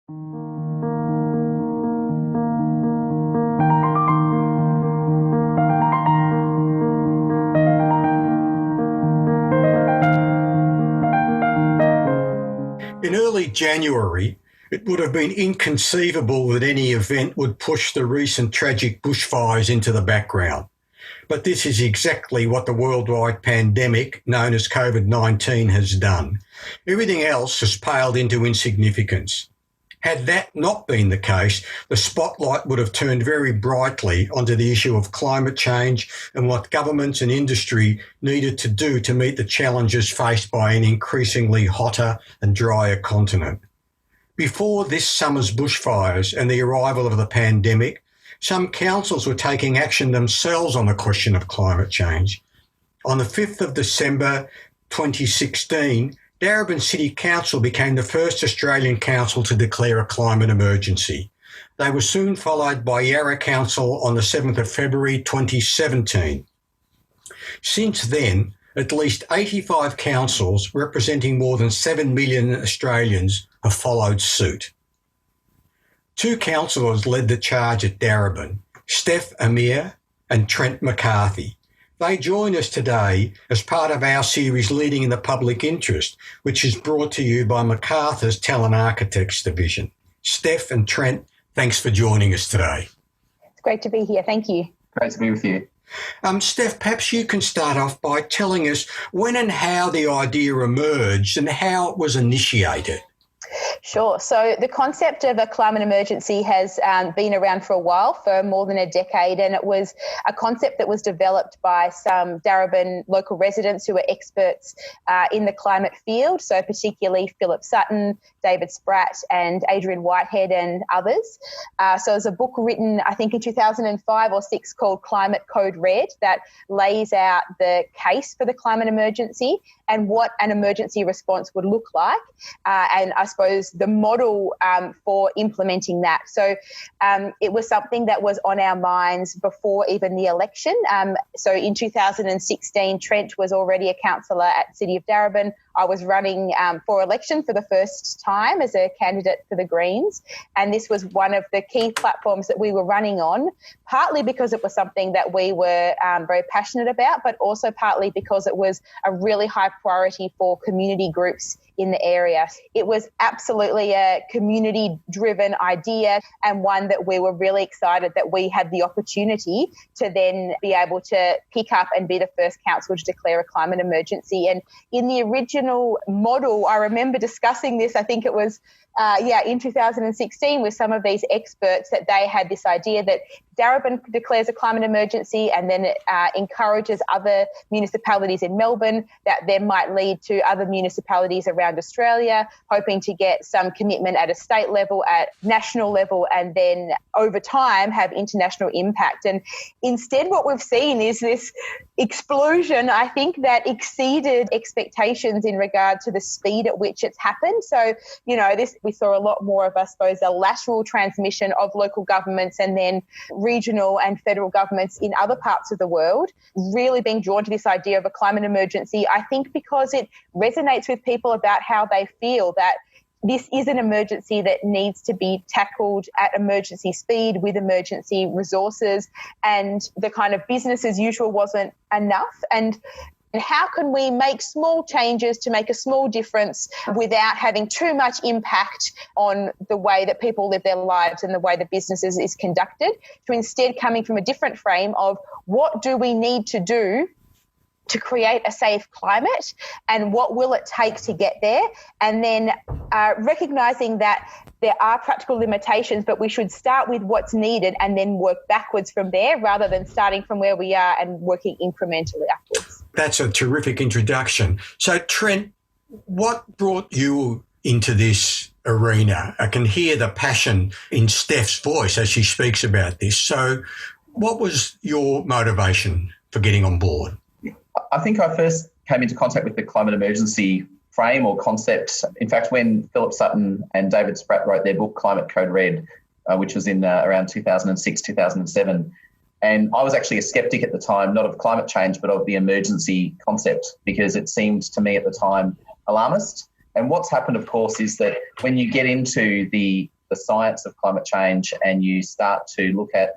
In early January, it would have been inconceivable that any event would push the recent tragic bushfires into the background. But this is exactly what the worldwide pandemic known as COVID-19 has done. Everything else has paled into insignificance. Had that not been the case, the spotlight would have turned very brightly onto the issue of climate change and what governments and industry needed to do to meet the challenges faced by an increasingly hotter and drier continent. Before this summer's bushfires and the arrival of the pandemic, some councils were taking action themselves on the question of climate change. On the 5th of December 2016, Darebin City Council became the first Australian council to declare a climate emergency. They were soon followed by Yarra Council on the 7th of February 2017. Since then, at least 85 councils representing more than 7 million Australians have followed suit. Two councillors led the charge at Darebin, Steph, Amir and Trent, McCarthy. They join us today as part of our series Leading in the Public Interest, which is brought to you by McArthur's Talent Architects Division. Steph and Trent, thanks for joining us today. It's great to be here. Thank you. Great to be with you. Steph, perhaps you can start off by telling us when and how the idea emerged and how it was initiated. Sure. So the concept of a climate emergency has been around for a while, for more than a decade, and it was a concept that was developed by some Darebin local residents who are experts in the climate field, so particularly Philip Sutton, David Spratt and Adrian Whitehead and others. So there's a book written, I think in 2005 or 6 called Climate Code Red that lays out the case for the climate emergency and what an emergency response would look like, and I suppose the model for implementing that. So it was something that was on our minds before even the election. So in 2016, Trent was already a councillor at the City of Darebin. I was running for election for the first time as a candidate for the Greens, and this was one of the key platforms that we were running on, partly because it was something that we were very passionate about, but also partly because it was a really high priority for community groups in the area. It was absolutely a community-driven idea and one that we were really excited that we had the opportunity to then be able to pick up and be the first council to declare a climate emergency. And in the original model, I remember discussing this, I think it was in 2016 with some of these experts, that they had this idea that Darebin declares a climate emergency and then it encourages other municipalities in Melbourne, that then might lead to other municipalities around Australia, hoping to get some commitment at a state level, at national level, and then over time have international impact. And instead what we've seen is this explosion, I think, that exceeded expectations in regard to the speed at which it's happened. So, we saw a lot more of, I suppose, a lateral transmission of local governments and then regional and federal governments in other parts of the world really being drawn to this idea of a climate emergency, I think because it resonates with people about how they feel that this is an emergency that needs to be tackled at emergency speed with emergency resources, and the kind of business as usual wasn't enough. And how can we make small changes to make a small difference without having too much impact on the way that people live their lives and the way the businesses is conducted, to instead coming from a different frame of what do we need to do to create a safe climate and what will it take to get there, and then recognising that there are practical limitations, but we should start with what's needed and then work backwards from there rather than starting from where we are and working incrementally upwards. That's a terrific introduction. So, Trent, what brought you into this arena? I can hear the passion in Steph's voice as she speaks about this. So what was your motivation for getting on board? I think I first came into contact with the climate emergency frame or concept. In fact, when Philip Sutton and David Spratt wrote their book, Climate Code Red, which was in around 2006, 2007. And I was actually a skeptic at the time, not of climate change, but of the emergency concept, because it seemed to me at the time alarmist. And what's happened, of course, is that when you get into the the science of climate change and you start to look at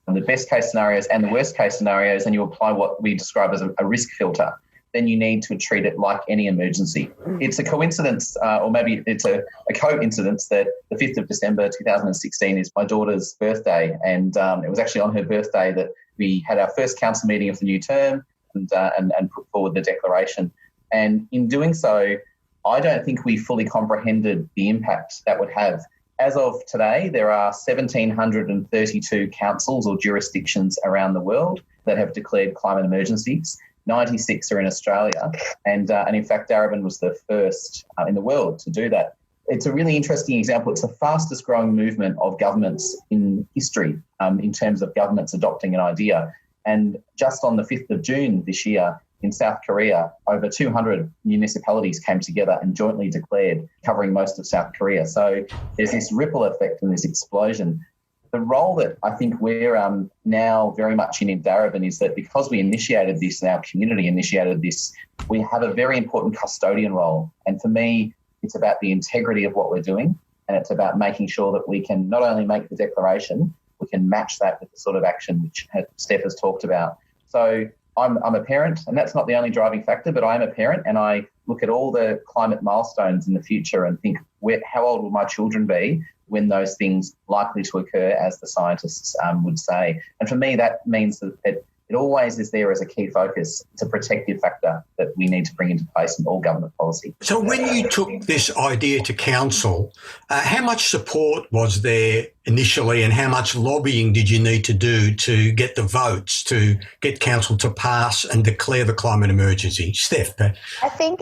the best case scenarios and the worst case scenarios, and you apply what we describe as a risk filter, then you need to treat it like any emergency. It's a coincidence, or maybe it's a coincidence, that the 5th of December 2016 is my daughter's birthday, and it was actually on her birthday that we had our first council meeting of the new term and put forward the declaration. And in doing so, I don't think we fully comprehended the impact that would have. As of today, there are 1,732 councils or jurisdictions around the world that have declared climate emergencies. 96 are in Australia, and in fact, Darebin was the first in the world to do that. It's a really interesting example. It's the fastest growing movement of governments in history in terms of governments adopting an idea. And just on the 5th of June this year in South Korea, over 200 municipalities came together and jointly declared, covering most of South Korea. So there's this ripple effect and this explosion. The role that I think we're now very much in Darebin is that because we initiated this and our community initiated this, we have a very important custodian role. And for me, it's about the integrity of what we're doing, and it's about making sure that we can not only make the declaration, we can match that with the sort of action which Steph has talked about. So I'm a parent, and that's not the only driving factor, but I am a parent, and I look at all the climate milestones in the future and think, how old will my children be when those things likely to occur, as the scientists would say. And for me, that means that it always is there as a key focus. It's a protective factor that we need to bring into place in all government policy. So when you took this idea to council, how much support was there initially, and how much lobbying did you need to do to get the votes to get council to pass and declare the climate emergency? Steph? I think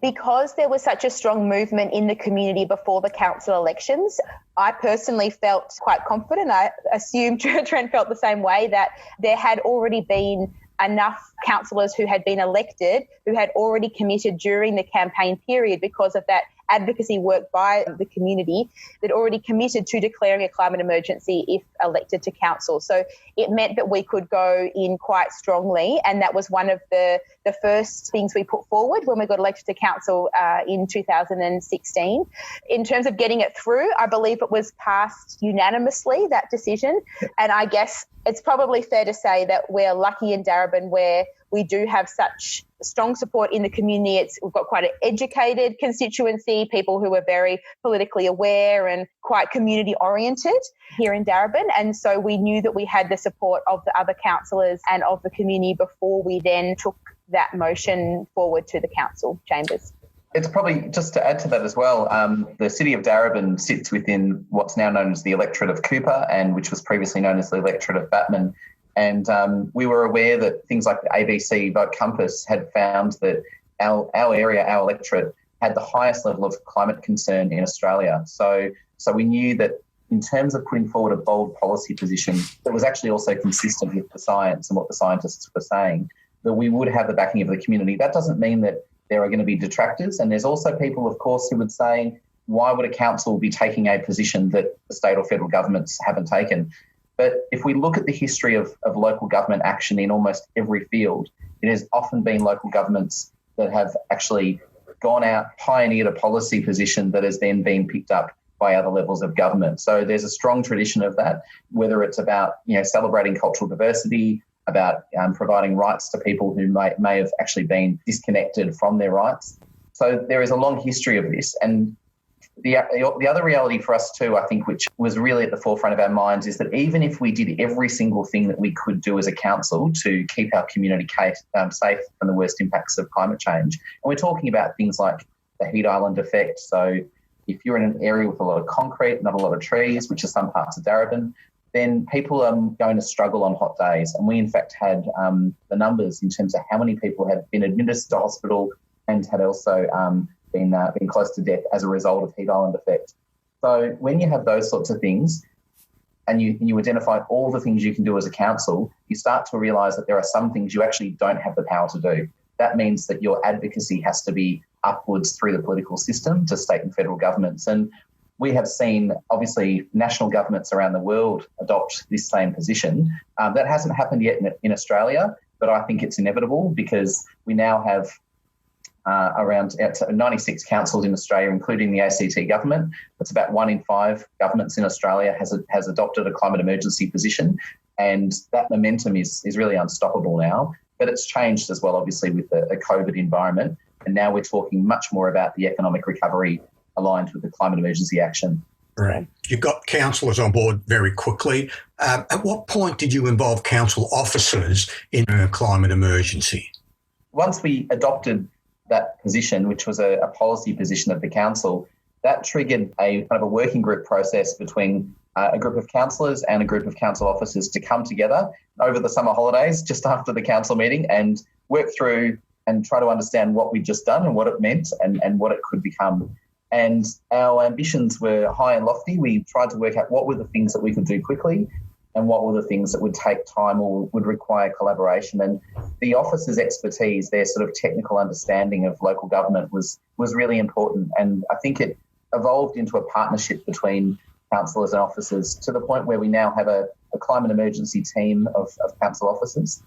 because there was such a strong movement in the community before the council elections, I personally felt quite confident. I assume Trent felt the same way, that there had already been enough councillors who had been elected who had already committed during the campaign period, because of that advocacy work by the community, that already committed to declaring a climate emergency if elected to council. So it meant that we could go in quite strongly, and that was one of the first things we put forward when we got elected to council in 2016. In terms of getting it through, I believe it was passed unanimously, that decision, and I guess it's probably fair to say that we're lucky in Darebin where we do have such strong support in the community. We've got quite an educated constituency, people who are very politically aware and quite community oriented here in Darebin. And so we knew that we had the support of the other councillors and of the community before we then took that motion forward to the council chambers. It's probably, just to add to that as well, the city of Darebin sits within what's now known as the electorate of Cooper, and which was previously known as the electorate of Batman. And we were aware that things like the ABC Vote Compass had found that our area, our electorate, had the highest level of climate concern in Australia. So we knew that in terms of putting forward a bold policy position that was actually also consistent with the science and what the scientists were saying, that we would have the backing of the community. That doesn't mean that there are going to be detractors. And there's also people, of course, who would say, why would a council be taking a position that the state or federal governments haven't taken? But if we look at the history of local government action in almost every field, it has often been local governments that have actually gone out, pioneered a policy position that has then been picked up by other levels of government. So there's a strong tradition of that, whether it's about celebrating cultural diversity, about providing rights to people who may have actually been disconnected from their rights. So there is a long history of this. And the other reality for us too, I think, which was really at the forefront of our minds, is that even if we did every single thing that we could do as a council to keep our community safe from the worst impacts of climate change, and we're talking about things like the heat island effect. So if you're in an area with a lot of concrete, not a lot of trees, which are some parts of Darebin, then people are going to struggle on hot days. And we, in fact, had the numbers in terms of how many people had been admitted to hospital and had also been close to death as a result of heat island effect. So when you have those sorts of things and you identify all the things you can do as a council, you start to realise that there are some things you actually don't have the power to do. That means that your advocacy has to be upwards through the political system to state and federal governments. And we have seen, obviously, national governments around the world adopt this same position. That hasn't happened yet in Australia, but I think it's inevitable because we now have around 96 councils in Australia, including the ACT government. It's about 1 in 5 governments in Australia has adopted a climate emergency position, and that momentum is really unstoppable now. But it's changed as well, obviously, with the COVID environment, and now we're talking much more about the economic recovery aligned with the climate emergency action. Right. You got councillors on board very quickly. At what point did you involve council officers in a climate emergency? Once we adopted that position, which was a policy position of the council, that triggered a kind of a working group process between a group of councillors and a group of council officers to come together over the summer holidays just after the council meeting and work through and try to understand what we'd just done and what it meant and what it could become. And our ambitions were high and lofty. We tried to work out what were the things that we could do quickly and what were the things that would take time or would require collaboration. And the officers' expertise, their sort of technical understanding of local government was really important. And I think it evolved into a partnership between councillors and officers to the point where we now have a climate emergency team of council officers.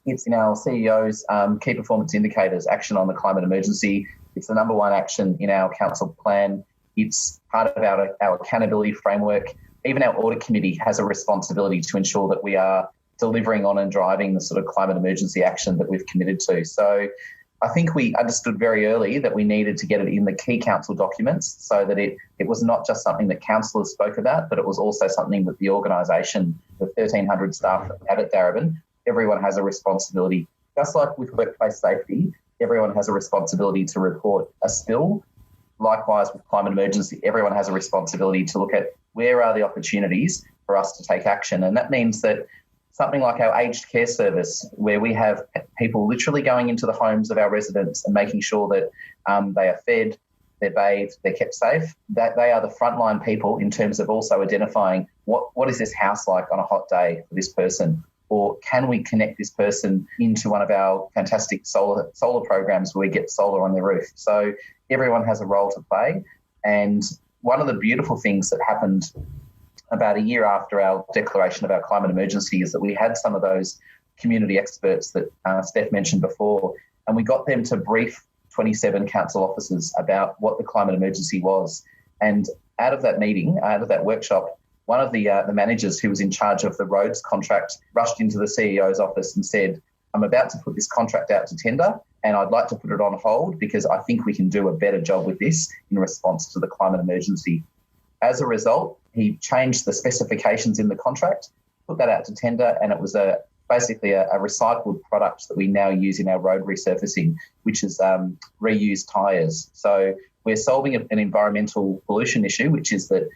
It's in our CEO's key performance indicators, action on the climate emergency. It's the number one action in our council plan. It's part of our accountability framework. Even our audit committee has a responsibility to ensure that we are delivering on and driving the sort of climate emergency action that we've committed to. So I think we understood very early that we needed to get it in the key council documents so that it was not just something that councillors spoke about, but it was also something that the organisation, the 1,300 staff at Darebin, everyone has a responsibility. Just like with workplace safety, everyone has a responsibility to report a spill. Likewise, with climate emergency, everyone has a responsibility to look at where are the opportunities for us to take action. And that means that something like our aged care service, where we have people literally going into the homes of our residents and making sure that they are fed, they're bathed, they're kept safe, that they are the frontline people in terms of also identifying what is this house like on a hot day for this person, or can we connect this person into one of our fantastic solar programs where we get solar on their roof. So everyone has a role to play. And one of the beautiful things that happened about a year after our declaration of our climate emergency is that we had some of those community experts that Steph mentioned before, and we got them to brief 27 council officers about what the climate emergency was. And out of that meeting, out of that workshop, one of the managers who was in charge of the roads contract rushed into the CEO's office and said, I'm about to put this contract out to tender and I'd like to put it on hold because I think we can do a better job with this in response to the climate emergency. As a result, he changed the specifications in the contract, put that out to tender, and it was basically a recycled product that we now use in our road resurfacing, which is reused tyres. So we're solving an environmental pollution issue, which is that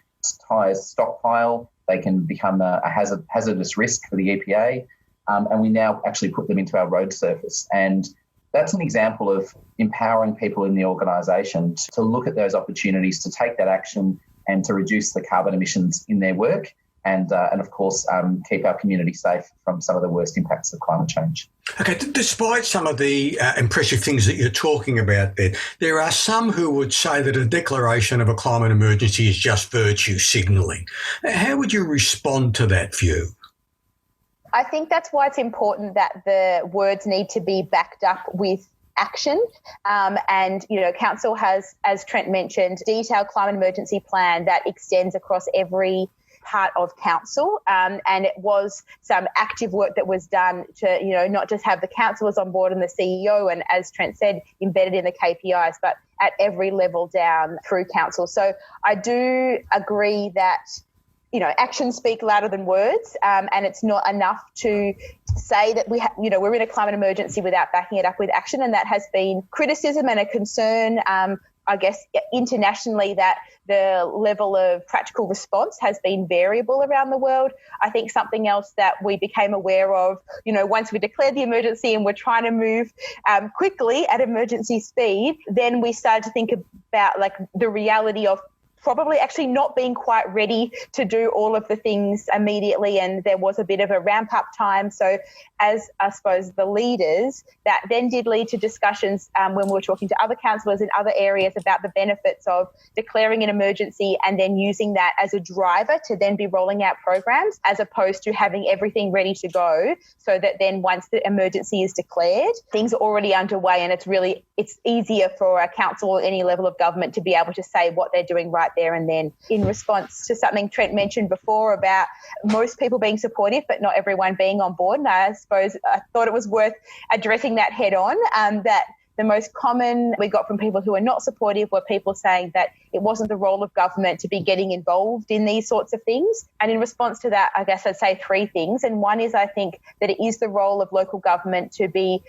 tyres stockpile, they can become a hazardous risk for the EPA, and we now actually put them into our road surface. And that's an example of empowering people in the organisation to look at those opportunities, to take that action and to reduce the carbon emissions in their work and of course, keep our community safe from some of the worst impacts of climate change. Okay, despite some of the impressive things that you're talking about there are some who would say that a declaration of a climate emergency is just virtue signalling. How would you respond to that view? I think that's why it's important that the words need to be backed up with action. And, council has, as Trent mentioned, detailed climate emergency plan that extends across every part of council, and it was some active work that was done to, not just have the councillors on board and the CEO and, as Trent said, embedded in the KPIs, but at every level down through council. So I do agree that, actions speak louder than words, and it's not enough to say that we're in a climate emergency without backing it up with action, and that has been criticism and a concern, I guess, internationally, that the level of practical response has been variable around the world. I think something else that we became aware of, once we declared the emergency and we're trying to move quickly at emergency speed, then we started to think about the reality of probably actually not being quite ready to do all of the things immediately, and there was a bit of a ramp-up time. So as, I suppose, the leaders, that then did lead to discussions when we were talking to other councillors in other areas about the benefits of declaring an emergency and then using that as a driver to then be rolling out programs, as opposed to having everything ready to go, so that then once the emergency is declared, things are already underway, and it's easier for a council or any level of government to be able to say what they're doing right there and then. In response to something Trent mentioned before about most people being supportive but not everyone being on board, and I suppose I thought it was worth addressing that head on, that the most common we got from people who are not supportive were people saying that it wasn't the role of government to be getting involved in these sorts of things. And in response to that, I guess I'd say three things. And one is, I think that it is the role of local government to be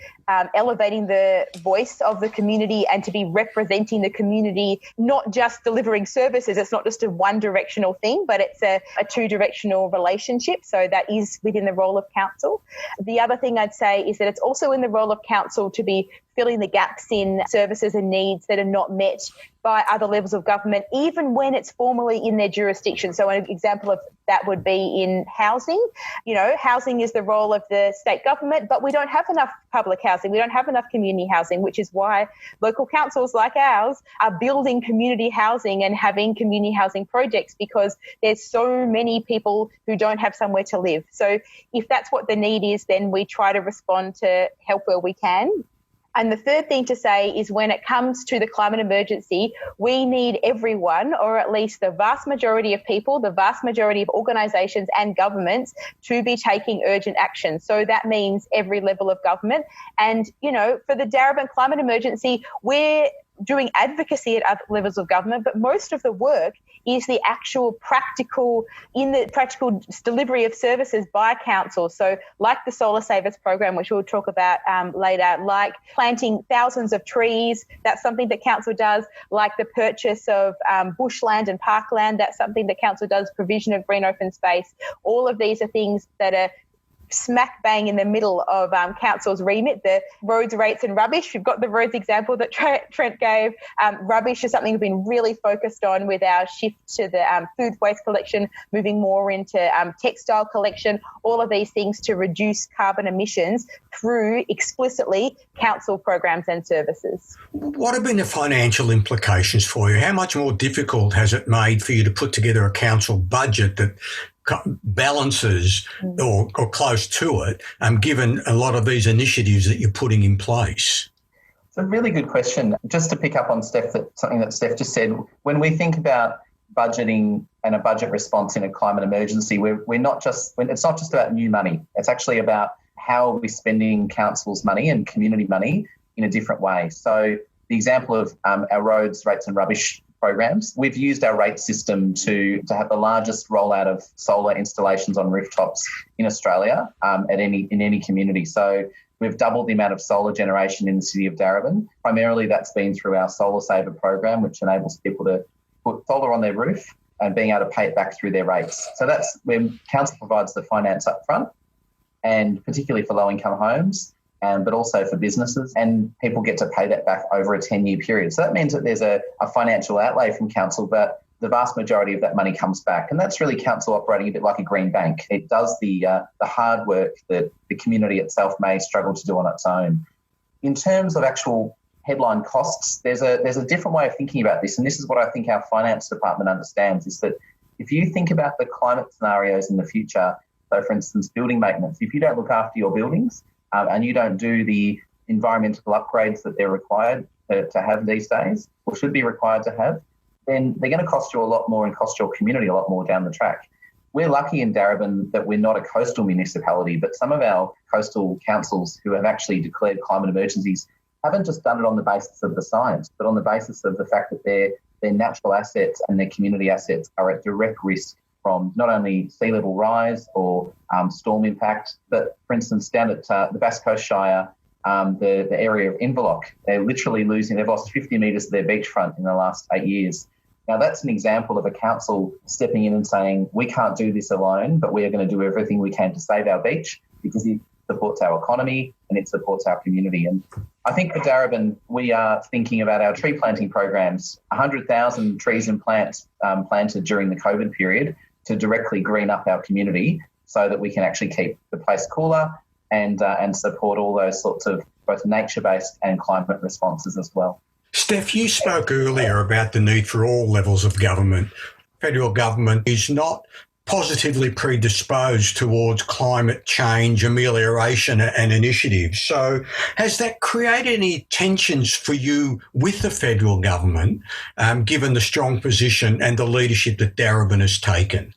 elevating the voice of the community and to be representing the community, not just delivering services. It's not just a one-directional thing, but it's a two-directional relationship. So that is within the role of council. The other thing I'd say is that it's also in the role of council to be filling the gaps in services and needs that are not met by other levels of government, even when it's formally in their jurisdiction. So an example of that would be in housing. You know, housing is the role of the state government, but we don't have enough public housing. We don't have enough community housing, which is why local councils like ours are building community housing and having community housing projects, because there's so many people who don't have somewhere to live. So if that's what the need is, then we try to respond to help where we can. And the third thing to say is, when it comes to the climate emergency, we need everyone, or at least the vast majority of people, the vast majority of organisations and governments, to be taking urgent action. So that means every level of government. And, you know, for the Darebin climate emergency, we're doing advocacy at other levels of government, but most of the work is the actual practical delivery of services by council. So like the Solar Savers program, which we'll talk about later, like planting thousands of trees, that's something that council does, like the purchase of bushland and parkland, that's something that council does, provision of green open space. All of these are things that are smack bang in the middle of council's remit. The roads, rates and rubbish, we've got the roads example that Trent gave. Rubbish is something we've been really focused on with our shift to the food waste collection, moving more into textile collection, all of these things to reduce carbon emissions through explicitly council programs and services. What have been the financial implications for you? How much more difficult has it made for you to put together a council budget that balances or close to it, given a lot of these initiatives that you're putting in place? It's a really good question. Just to pick up on something that Steph just said, when we think about budgeting and a budget response in a climate emergency, it's not just about new money. It's actually about how are we spending council's money and community money in a different way. So the example of our roads, rates and rubbish programs, we've used our rate system to have the largest rollout of solar installations on rooftops in Australia in any community. So we've doubled the amount of solar generation in the city of Darebin. Primarily that's been through our Solar Saver program, which enables people to put solar on their roof and being able to pay it back through their rates. So that's when council provides the finance up front, and particularly for low-income homes, but also for businesses, and people get to pay that back over a 10-year period. So that means that there's a financial outlay from council, but the vast majority of that money comes back. And that's really council operating a bit like a green bank. It does the hard work that the community itself may struggle to do on its own. In terms of actual headline costs, there's a different way of thinking about this, and this is what I think our finance department understands, is that if you think about the climate scenarios in the future, so for instance, building maintenance, if you don't look after your buildings, and you don't do the environmental upgrades that they're required to have these days, or should be required to have, then they're going to cost you a lot more and cost your community a lot more down the track. We're lucky in Darebin that we're not a coastal municipality, but some of our coastal councils who have actually declared climate emergencies haven't just done it on the basis of the science, but on the basis of the fact that their natural assets and their community assets are at direct risk from not only sea level rise or storm impact, but for instance, down at the Bass Coast Shire, the area of Inverloch, they've lost 50 metres of their beachfront in the last 8 years. Now, that's an example of a council stepping in and saying, we can't do this alone, but we are going to do everything we can to save our beach, because supports our economy and it supports our community. And I think for Darebin, we are thinking about our tree planting programs, 100,000 trees and plants planted during the COVID period to directly green up our community so that we can actually keep the place cooler and support all those sorts of both nature-based and climate responses as well. Steph, you spoke earlier about the need for all levels of government. Federal government is not positively predisposed towards climate change, amelioration and initiatives. So has that created any tensions for you with the federal government, given the strong position and the leadership that Darebin has taken?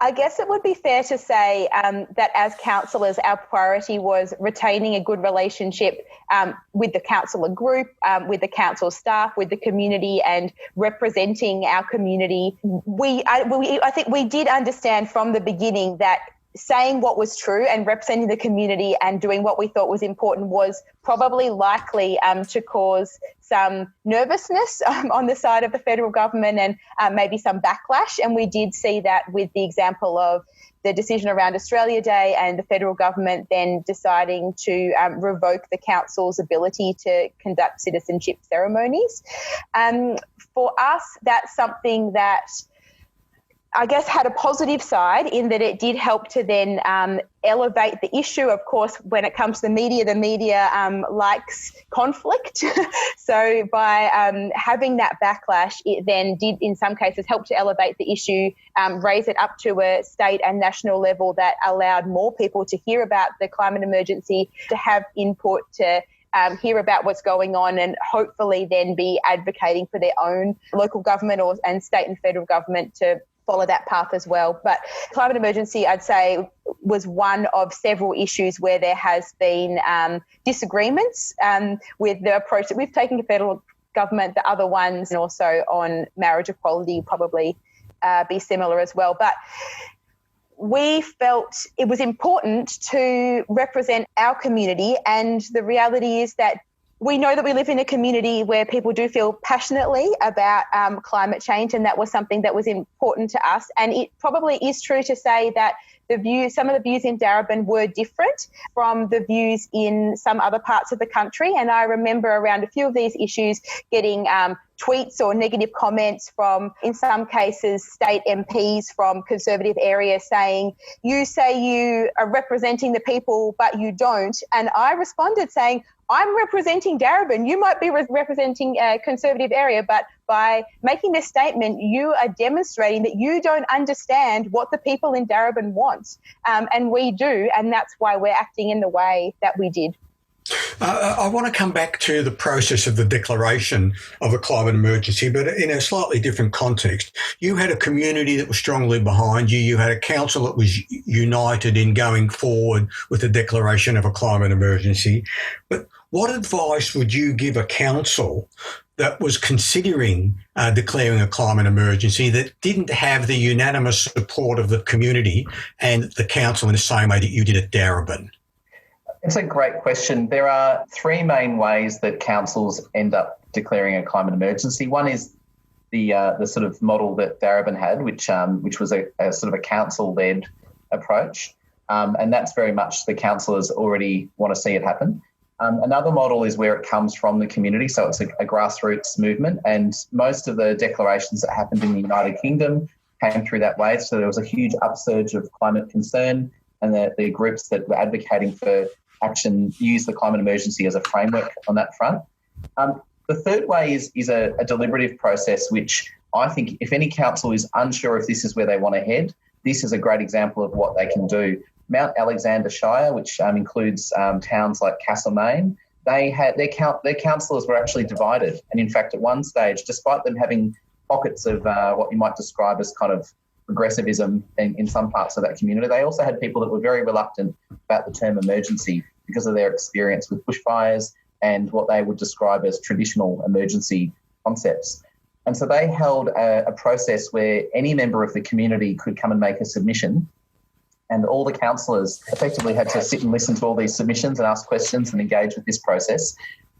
I guess it would be fair to say that as councillors, our priority was retaining a good relationship with the councillor group, with the council staff, with the community, and representing our community. I think we did understand from the beginning that saying what was true and representing the community and doing what we thought was important was probably likely to cause some nervousness on the side of the federal government and maybe some backlash. And we did see that with the example of the decision around Australia Day and the federal government then deciding to revoke the council's ability to conduct citizenship ceremonies. For us, that's something that I guess had a positive side in that it did help to then elevate the issue. Of course, when it comes to the media likes conflict. So by having that backlash, it then did in some cases help to elevate the issue, raise it up to a state and national level that allowed more people to hear about the climate emergency, to have input, to hear about what's going on and hopefully then be advocating for their own local government and state and federal government to follow that path as well. But climate emergency, I'd say, was one of several issues where there has been disagreements with the approach that we've taken to federal government. The other ones, and also on marriage equality, probably be similar as well. But we felt it was important to represent our community, and the reality is that we know that we live in a community where people do feel passionately about climate change, and that was something that was important to us. And it probably is true to say that some of the views in Darebin were different from the views in some other parts of the country. And I remember around a few of these issues getting tweets or negative comments from, in some cases, state MPs from conservative areas saying, you say you are representing the people, but you don't. And I responded saying, I'm representing Darebin. You might be representing a conservative area, but by making this statement, you are demonstrating that you don't understand what the people in Darebin want. And we do, and that's why we're acting in the way that we did. I want to come back to the process of the declaration of a climate emergency, but in a slightly different context. You had a community that was strongly behind you. You had a council that was united in going forward with the declaration of a climate emergency. But what advice would you give a council that was considering declaring a climate emergency that didn't have the unanimous support of the community and the council in the same way that you did at Darebin? It's a great question. There are three main ways that councils end up declaring a climate emergency. One is the sort of model that Darebin had, which was a sort of a council-led approach, and that's very much the councillors already want to see it happen. Another model is where it comes from the community, so it's a grassroots movement, and most of the declarations that happened in the United Kingdom came through that way. So there was a huge upsurge of climate concern, and the groups that were advocating for action use the climate emergency as a framework on that front. The third way is a deliberative process, which I think if any council is unsure if this is where they want to head, this is a great example of what they can do. Mount Alexander Shire, which includes towns like Castlemaine, they had their councillors were actually divided. And in fact, at one stage, despite them having pockets of what you might describe as kind of progressivism in some parts of that community, they also had people that were very reluctant about the term emergency because of their experience with bushfires and what they would describe as traditional emergency concepts. And so they held a process where any member of the community could come and make a submission, and all the councillors effectively had to sit and listen to all these submissions and ask questions and engage with this process.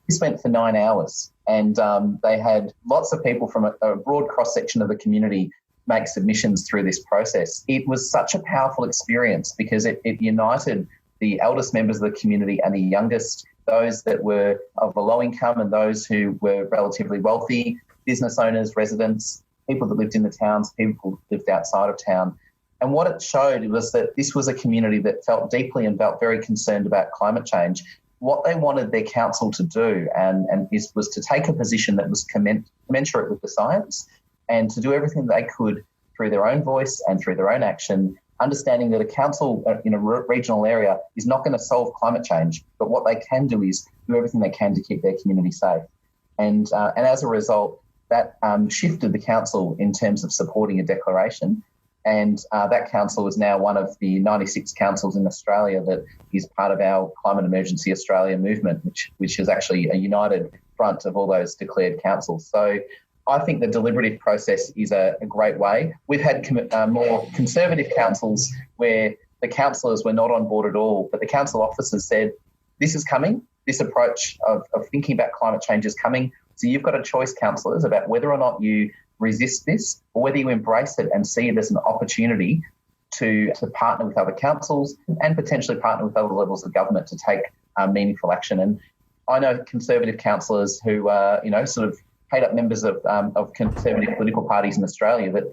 This went for 9 hours, and they had lots of people from a broad cross-section of the community make submissions through this process. It was such a powerful experience because it united the eldest members of the community and the youngest, those that were of a low income and those who were relatively wealthy, business owners, residents, people that lived in the towns, people who lived outside of town. And what it showed was that this was a community that felt deeply and felt very concerned about climate change. What they wanted their council to do was to take a position that was commensurate with the science and to do everything they could through their own voice and through their own action, understanding that a council in a regional area is not going to solve climate change, but what they can do is do everything they can to keep their community safe. And as a result, that shifted the council in terms of supporting a declaration. And that council is now one of the 96 councils in Australia that is part of our Climate Emergency Australia movement, which is actually a united front of all those declared councils. So I think the deliberative process is a great way. We've had more conservative councils where the councillors were not on board at all, but the council officers said, this is coming, this approach of thinking about climate change is coming. So you've got a choice, councillors, about whether or not you resist this or whether you embrace it and see it as an opportunity to partner with other councils and potentially partner with other levels of government to take meaningful action. And I know conservative councillors who are, sort of paid-up members of conservative political parties in Australia that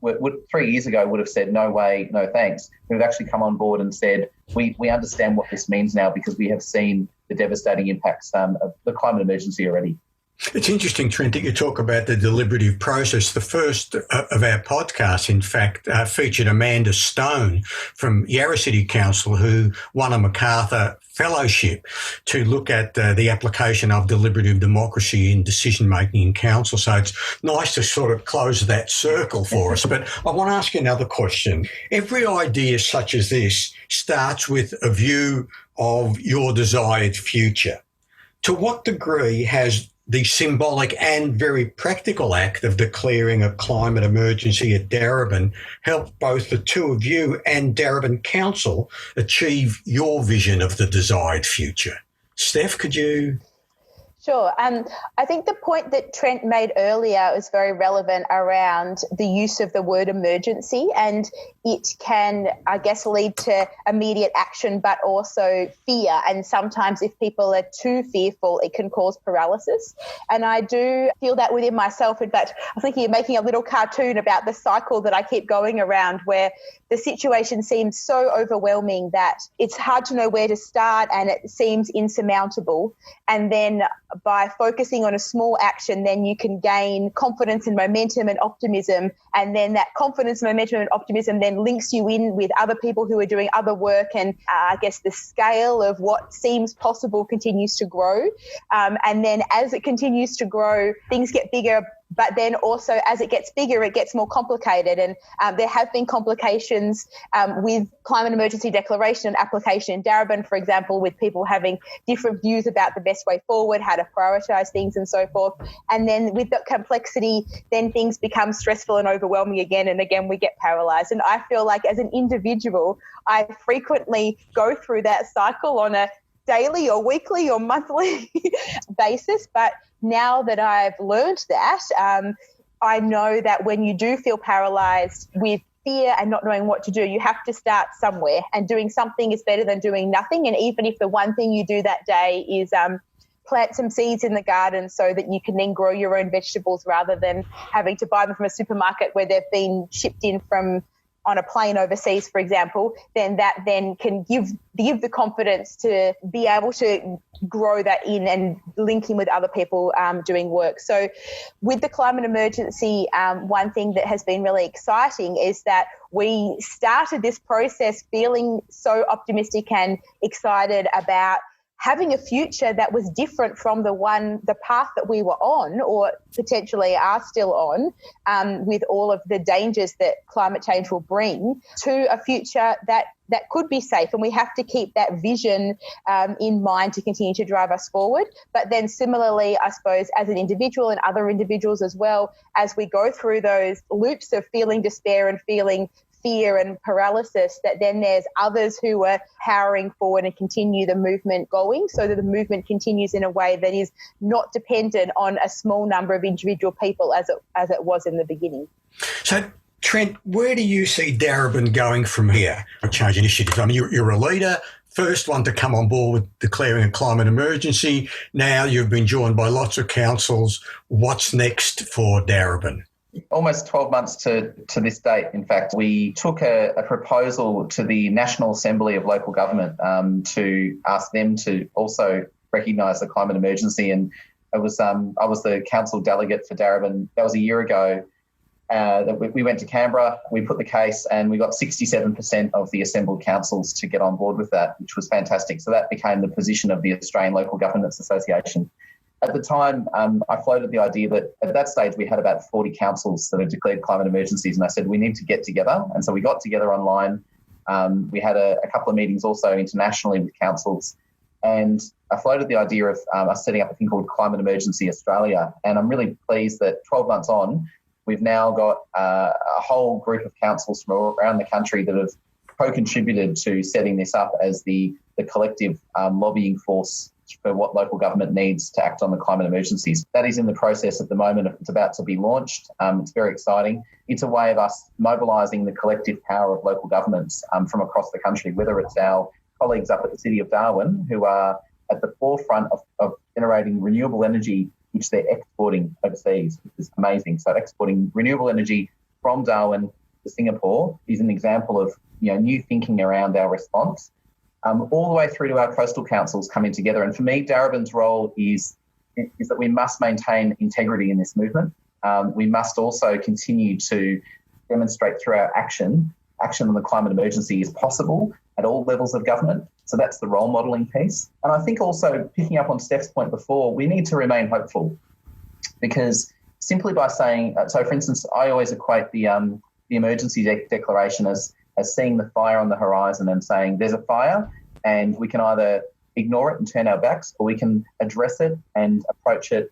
would 3 years ago would have said, no way, no thanks, who have actually come on board and said, we understand what this means now because we have seen the devastating impacts of the climate emergency already. It's interesting, Trent, that you talk about the deliberative process. The first of our podcasts, in fact, featured Amanda Stone from Yarra City Council, who won a McArthur fellowship to look at the application of deliberative democracy in decision-making in council. So it's nice to sort of close that circle for us. But I want to ask you another question. Every idea such as this starts with a view of your desired future. To what degree has the symbolic and very practical act of declaring a climate emergency at Darebin helped both the two of you and Darebin Council achieve your vision of the desired future? Steph, could you? Sure. I think the point that Trent made earlier was very relevant around the use of the word emergency, and it can, I guess, lead to immediate action, but also fear. And sometimes if people are too fearful, it can cause paralysis. And I do feel that within myself. In fact, I'm thinking of making a little cartoon about the cycle that I keep going around where the situation seems so overwhelming that it's hard to know where to start and it seems insurmountable. And then by focusing on a small action, then you can gain confidence and momentum and optimism. And then that confidence, momentum and optimism then links you in with other people who are doing other work. And I guess the scale of what seems possible continues to grow. And then as it continues to grow, things get bigger. But then also as it gets bigger, it gets more complicated. And there have been complications with climate emergency declaration and application in Darebin, for example, with people having different views about the best way forward, how to prioritise things and so forth. And then with that complexity, then things become stressful and overwhelming again, and again we get paralysed. And I feel like as an individual, I frequently go through that cycle on a daily or weekly or monthly basis. But now that I've learned that, I know that when you do feel paralysed with fear and not knowing what to do, you have to start somewhere, and doing something is better than doing nothing. And even if the one thing you do that day is plant some seeds in the garden so that you can then grow your own vegetables rather than having to buy them from a supermarket where they've been shipped in from on a plane overseas, for example, then that then can give the confidence to be able to grow that in and link in with other people doing work. So with the climate emergency, one thing that has been really exciting is that we started this process feeling so optimistic and excited about having a future that was different from the path that we were on, or potentially are still on, with all of the dangers that climate change will bring, to a future that could be safe. And we have to keep that vision in mind to continue to drive us forward. But then similarly, I suppose, as an individual and other individuals as well, as we go through those loops of feeling despair and feeling fear and paralysis, that then there's others who are powering forward and continue the movement going, so that the movement continues in a way that is not dependent on a small number of individual people as it was in the beginning. So, Trent, where do you see Darebin going from here? Change initiatives. I mean, you're a leader. first one to come on board with declaring a climate emergency. Now you've been joined by lots of councils. What's next for Darebin? Almost 12 months to this date. In fact, we took a proposal to the National Assembly of Local Government to ask them to also recognise the climate emergency. And it was I was the council delegate for Darebin. That was a year ago. We went to Canberra, we put the case, and we got 67% of the assembled councils to get on board with that, which was fantastic. So that became the position of the Australian Local Governance Association. At the time, I floated the idea that at that stage we had about 40 councils that had declared climate emergencies, and I said we need to get together. And so we got together online. We had a couple of meetings also internationally with councils, and I floated the idea of us setting up a thing called Climate Emergency Australia. And I'm really pleased that 12 months on, we've now got a whole group of councils from around the country that have co-contributed to setting this up as the collective lobbying force for what local government needs to act on the climate emergencies. That is in the process at the moment. It's about to be launched. It's very exciting. It's a way of us mobilising the collective power of local governments from across the country, whether it's our colleagues up at the City of Darwin who are at the forefront of generating renewable energy, which they're exporting overseas, which is amazing. So exporting renewable energy from Darwin to Singapore is an example of new thinking around our response. All the way through to our coastal councils coming together. And for me, Darebin's role is that we must maintain integrity in this movement. We must also continue to demonstrate through our action on the climate emergency is possible at all levels of government. So that's the role modelling piece. And I think also picking up on Steph's point before, we need to remain hopeful, because simply by saying, so for instance, I always equate the emergency declaration as seeing the fire on the horizon and saying there's a fire and we can either ignore it and turn our backs, or we can address it and approach it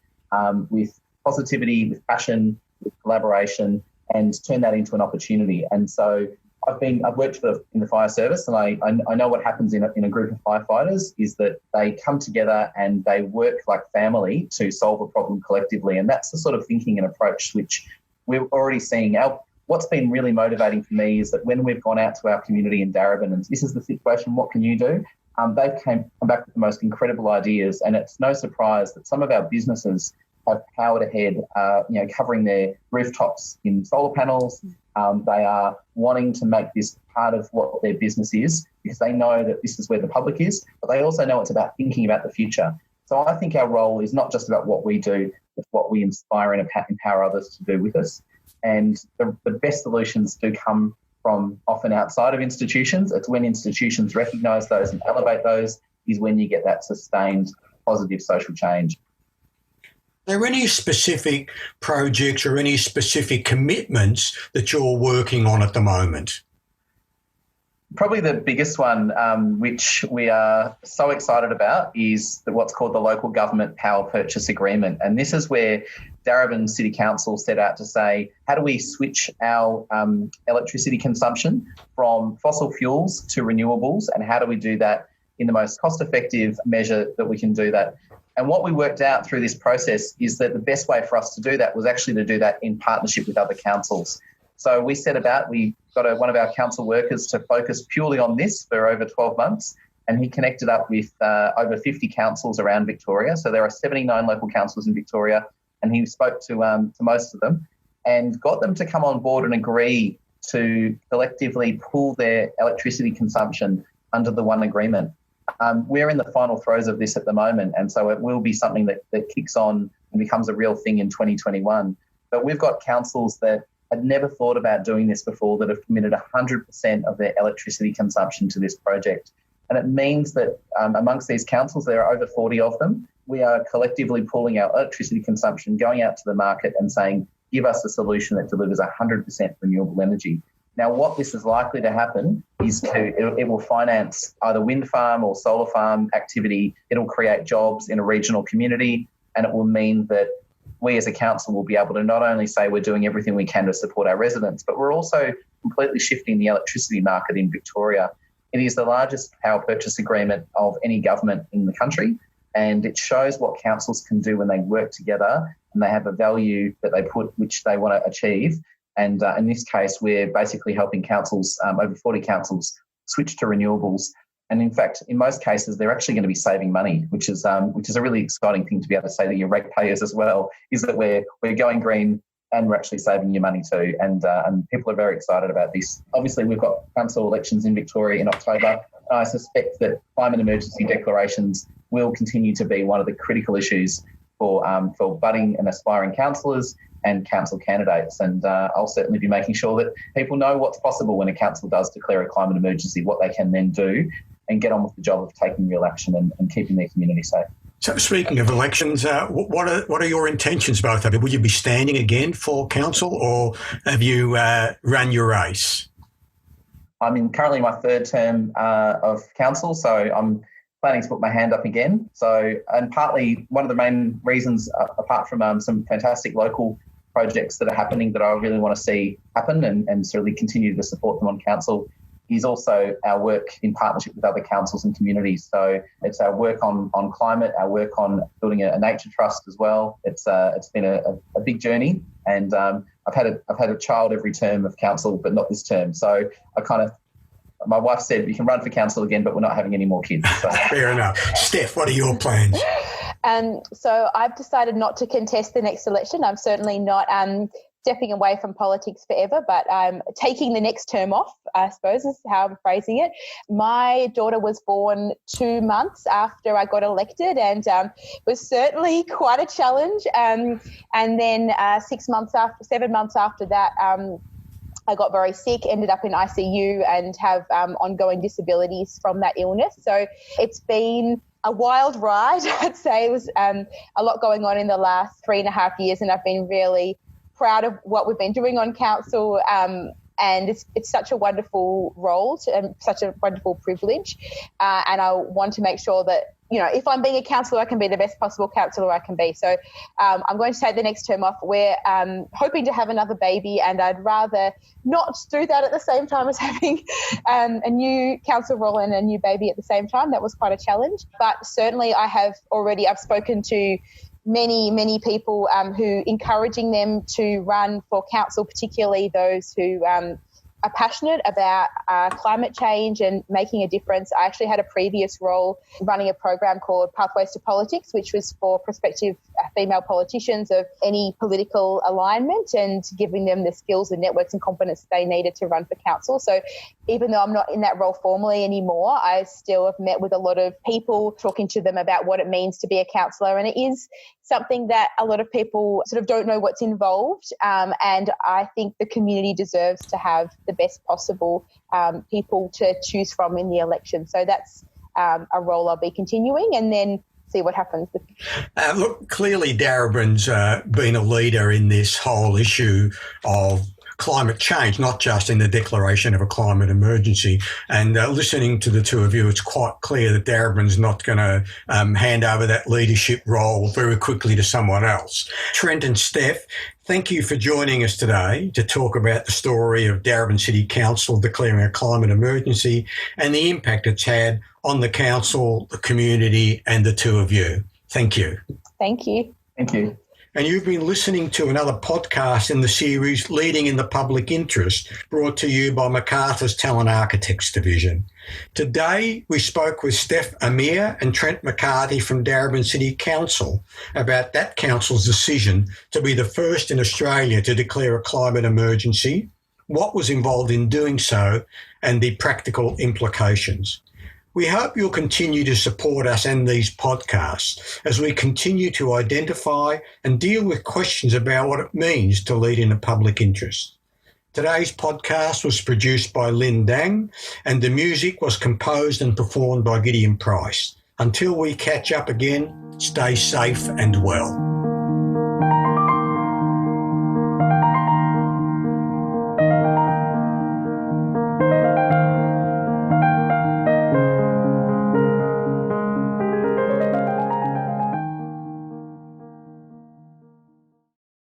with positivity, with passion, with collaboration, and turn that into an opportunity. And so I've worked in the fire service, and I know what happens in a group of firefighters is that they come together and they work like family to solve a problem collectively. And that's the sort of thinking and approach which we're already seeing. What's been really motivating for me is that when we've gone out to our community in Darebin and this is the situation, what can you do? They've come back with the most incredible ideas, and it's no surprise that some of our businesses have powered ahead, covering their rooftops in solar panels. They are wanting to make this part of what their business is because they know that this is where the public is, but they also know it's about thinking about the future. So I think our role is not just about what we do, it's what we inspire and empower others to do with us. And the best solutions do come from often outside of institutions. It's when institutions recognise those and elevate those is when you get that sustained positive social change. Are there any specific projects or any specific commitments that you're working on at the moment? Probably the biggest one, which we are so excited about, is what's called the Local Government Power Purchase Agreement. And this is where Darebin City Council set out to say, how do we switch our electricity consumption from fossil fuels to renewables, and how do we do that in the most cost-effective measure that we can do that? And what we worked out through this process is that the best way for us to do that was actually to do that in partnership with other councils. So we got one of our council workers to focus purely on this for over 12 months, and he connected up with over 50 councils around Victoria. So there are 79 local councils in Victoria, and he spoke to most of them and got them to come on board and agree to collectively pool their electricity consumption under the one agreement. We're in the final throes of this at the moment, and so it will be something that kicks on and becomes a real thing in 2021. But we've got councils that had never thought about doing this before that have committed 100% of their electricity consumption to this project. And it means that amongst these councils, there are over 40 of them. We are collectively pooling our electricity consumption, going out to the market and saying, give us a solution that delivers 100% renewable energy. Now, what this is likely to happen is it will finance either wind farm or solar farm activity. It'll create jobs in a regional community, and it will mean that we as a council will be able to not only say we're doing everything we can to support our residents, but we're also completely shifting the electricity market in Victoria. It is the largest power purchase agreement of any government in the country, and it shows what councils can do when they work together and they have a value that they put which they want to achieve. And in this case, we're basically helping councils, over 40 councils, switch to renewables And in fact, in most cases, they're actually going to be saving money, which is a really exciting thing to be able to say to your ratepayers as well, is that we're going green and we're actually saving you money too. And people are very excited about this. Obviously, we've got council elections in Victoria in October. I suspect that climate emergency declarations will continue to be one of the critical issues for budding and aspiring councillors and council candidates. And I'll certainly be making sure that people know what's possible when a council does declare a climate emergency, what they can then do and get on with the job of taking real action and keeping their community safe. So speaking of elections, what are your intentions, both of you? Will you be standing again for council, or have you run your race? I'm currently in my third term of council, so I'm planning to put my hand up again. So, and partly one of the main reasons, apart from some fantastic local projects that are happening that I really want to see happen and certainly continue to support them on council, is also our work in partnership with other councils and communities. So it's our work on climate, our work on building a nature trust as well. It's been a big journey, and I've had a child every term of council, but not this term. So my wife said, you can run for council again, but we're not having any more kids. So. Fair enough. Steph, what are your plans? So I've decided not to contest the next election. I'm certainly not stepping away from politics forever, but I'm taking the next term off, I suppose is how I'm phrasing it. My daughter was born 2 months after I got elected, and was certainly quite a challenge. And then 7 months after that, I got very sick, ended up in ICU and have ongoing disabilities from that illness. So it's been a wild ride, I'd say. It was a lot going on in the last 3.5 years, and I've been really proud of what we've been doing on council, and it's such a wonderful role and such a wonderful privilege, and I want to make sure that, you know, if I'm being a councillor, I can be the best possible councillor I can be. So I'm going to take the next term off. We're hoping to have another baby, and I'd rather not do that at the same time as having a new council role and a new baby at the same time. That was quite a challenge. But certainly I've spoken to many people who encouraging them to run for council, particularly those who are passionate about climate change and making a difference. I actually had a previous role running a program called Pathways to Politics, which was for prospective female politicians of any political alignment and giving them the skills and networks and competence they needed to run for council. So even though I'm not in that role formally anymore, I still have met with a lot of people, talking to them about what it means to be a councillor. And it is something that a lot of people sort of don't know what's involved. And I think the community deserves to have the best possible people to choose from in the election. So that's a role I'll be continuing, and then see what happens. Look, clearly Darebin's been a leader in this whole issue of climate change, not just in the declaration of a climate emergency. And listening to the two of you, it's quite clear that Darebin's not going to hand over that leadership role very quickly to someone else. Trent and Steph, thank you for joining us today to talk about the story of Darebin City Council declaring a climate emergency and the impact it's had on the council, the community, and the two of you. Thank you. Thank you. Thank you. And you've been listening to another podcast in the series Leading in the Public Interest, brought to you by McArthur's Talent Architects Division. Today, we spoke with Steph, Amir and Trent McCarthy from Darebin City Council about that council's decision to be the first in Australia to declare a climate emergency, what was involved in doing so, and the practical implications. We hope you'll continue to support us and these podcasts as we continue to identify and deal with questions about what it means to lead in the public interest. Today's podcast was produced by Lynn Dang, and the music was composed and performed by Allan Preiss. Until we catch up again, stay safe and well.